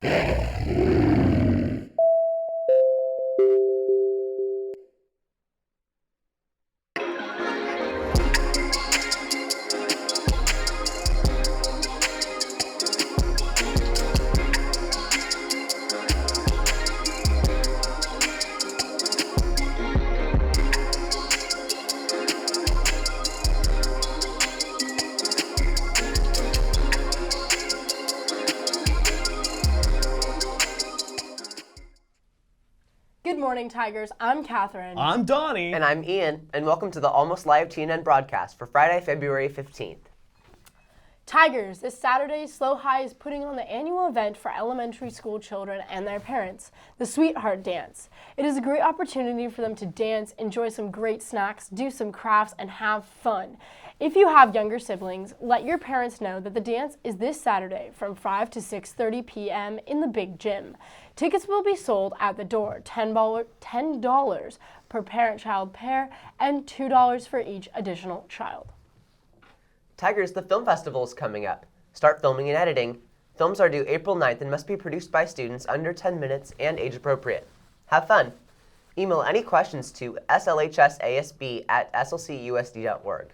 Good morning, Tigers. I'm Catherine. I'm Donnie. And I'm Ian, and welcome to the Almost Live TNN broadcast for Friday, February 15th. Tigers, this Saturday, Slow High is putting on the annual event for elementary school children and their parents, the Sweetheart Dance. It is a great opportunity for them to dance, enjoy some great snacks, do some crafts, and have fun. If you have younger siblings, let your parents know that the dance is this Saturday from 5 to 6:30 p.m. in the big gym. Tickets will be sold at the door, $10 per parent-child pair and $2 for each additional child. Tigers, the film festival is coming up. Start filming and editing. Films are due April 9th and must be produced by students under 10 minutes and age appropriate. Have fun. Email any questions to slhsasb@slcusd.org.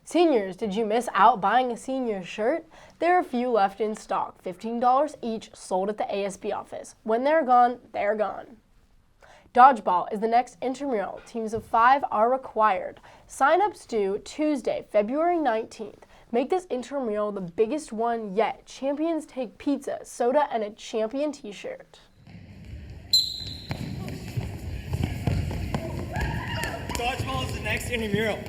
Seniors, did you miss out buying a senior shirt? There are a few left in stock, $15 each, sold at the ASB office. When they're gone, they're gone. Dodgeball is the next intramural. Teams of 5 are required. Sign-ups due Tuesday, February 19th. Make this intramural the biggest one yet. Champions take pizza, soda, and a champion t-shirt. Dodgeball is the next intramural.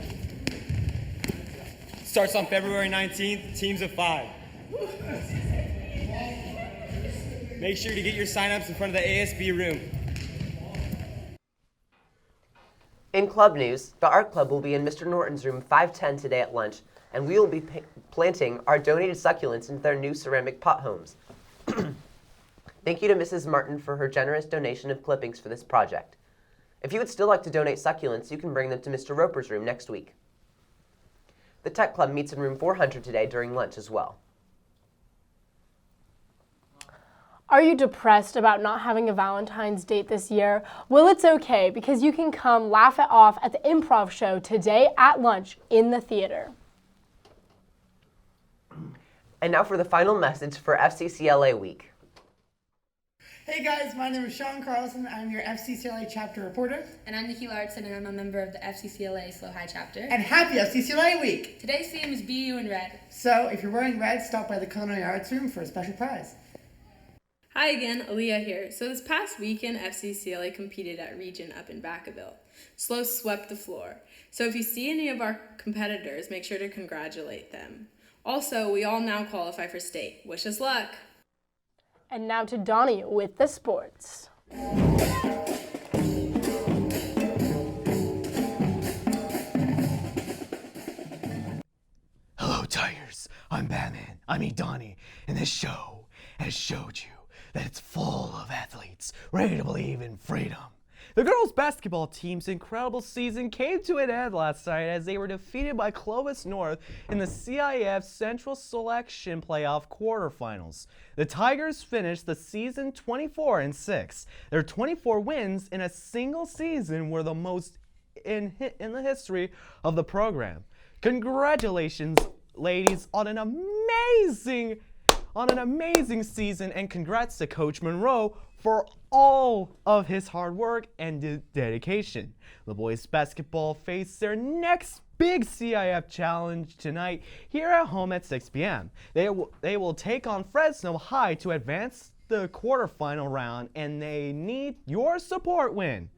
Starts on February 19th, teams of 5. Make sure to get your sign-ups in front of the ASB room. In club news, the Art Club will be in Mr. Norton's room 510 today at lunch, and we will be planting our donated succulents into their new ceramic pot homes. Thank you to Mrs. Martin for her generous donation of clippings for this project. If you would still like to donate succulents, you can bring them to Mr. Roper's room next week. The Tech Club meets in room 400 today during lunch as well. Are you depressed about not having a Valentine's date this year? Well, it's okay, because you can come laugh it off at the improv show today at lunch in the theater. And now for the final message for FCCLA week. Hey guys, my name is Sean Carlson. I'm your FCCLA chapter reporter. And I'm Nikki Larson, and I'm a member of the FCCLA Slow High chapter. And happy FCCLA week! Today's theme is BU in red. So if you're wearing red, stop by the Culinary Arts room for a special prize. Hi again, Aaliyah here. So this past weekend, FCCLA competed at Region up in Vacaville. Slow swept the floor. So if you see any of our competitors, make sure to congratulate them. Also, we all now qualify for state. Wish us luck! And now to Donnie with the sports. Hello, Tigers. I'm Batman. Donnie. And this show has showed you that it's full of athletes ready to believe in freedom. The girls' basketball team's incredible season came to an end last night as they were defeated by Clovis North in the CIF Central Selection Playoff quarterfinals. The Tigers finished the season 24-6. Their 24 wins in a single season were the most in the history of the program. Congratulations, ladies, on an amazing season, and congrats to Coach Monroe for all of his hard work and dedication. The boys basketball face their next big CIF challenge tonight here at home at 6 p.m. They will take on Fresno High to advance the quarterfinal round, and they need your support win.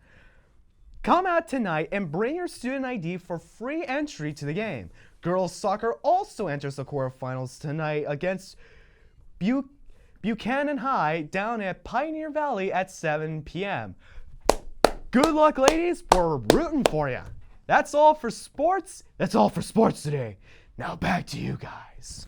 Come out tonight and bring your student ID for free entry to the game. Girls soccer also enters the quarterfinals tonight against Buchanan High down at Pioneer Valley at 7 p.m. Good luck, ladies. We're rooting for you. That's all for sports. That's all for sports today. Now back to you guys.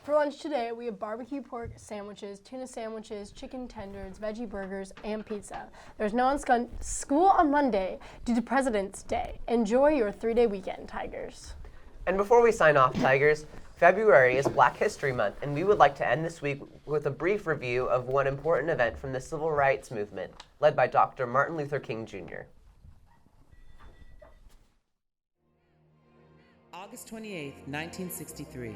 For lunch today, we have barbecue pork sandwiches, tuna sandwiches, chicken tenders, veggie burgers, and pizza. There's no school on Monday due to President's Day. Enjoy your 3-day weekend, Tigers. And before we sign off, Tigers, February is Black History Month, and we would like to end this week with a brief review of one important event from the civil rights movement, led by Dr. Martin Luther King Jr. August 28, 1963.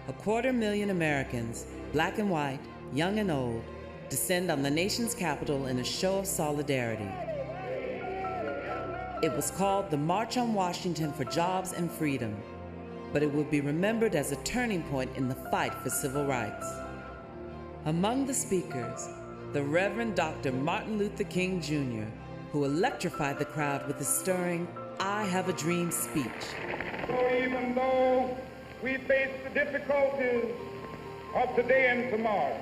250,000 Americans, black and white, young and old, descend on the nation's capital in a show of solidarity. It was called the March on Washington for Jobs and Freedom, but it will be remembered as a turning point in the fight for civil rights. Among the speakers, the Reverend Dr. Martin Luther King Jr., who electrified the crowd with his stirring "I Have a Dream" speech. So even though we face the difficulties of today and tomorrow,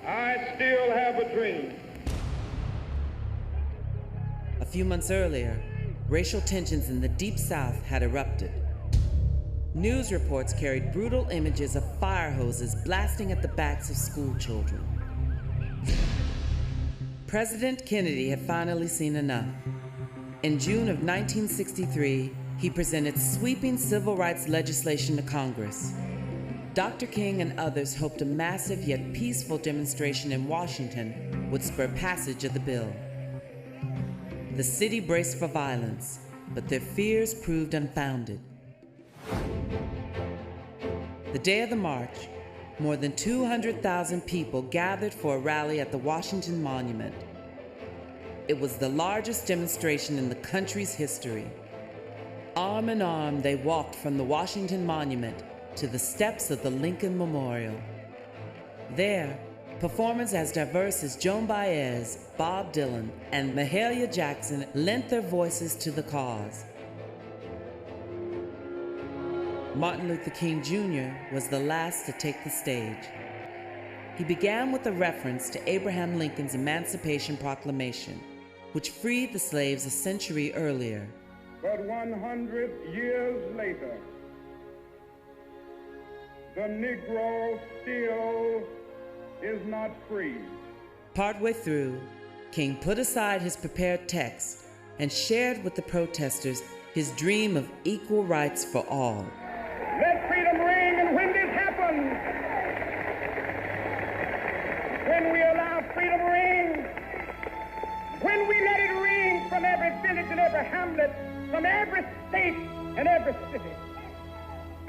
I still have a dream. A few months earlier, racial tensions in the Deep South had erupted. News reports carried brutal images of fire hoses blasting at the backs of school children. President Kennedy had finally seen enough. In June of 1963, he presented sweeping civil rights legislation to Congress. Dr. King and others hoped a massive yet peaceful demonstration in Washington would spur passage of the bill. The city braced for violence, but their fears proved unfounded. The day of the march, more than 200,000 people gathered for a rally at the Washington Monument. It was the largest demonstration in the country's history. Arm in arm, they walked from the Washington Monument to the steps of the Lincoln Memorial. There, performers as diverse as Joan Baez, Bob Dylan, and Mahalia Jackson lent their voices to the cause. Martin Luther King Jr. was the last to take the stage. He began with a reference to Abraham Lincoln's Emancipation Proclamation, which freed the slaves a century earlier. But 100 years later, the Negro still is not free. Partway through, King put aside his prepared text and shared with the protesters his dream of equal rights for all. Let freedom ring, and when this happens, when we allow freedom to ring, when we let it ring from every village and every hamlet, from every state and every city,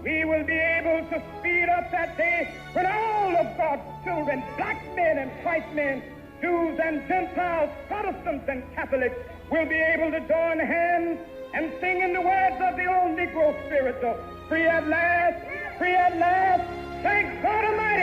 we will be able to speed up that day when all of God's children, black men and white men, Jews and Gentiles, Protestants and Catholics, will be able to join hands and sing in the words of the old Negro spiritual, free at last, thank God Almighty.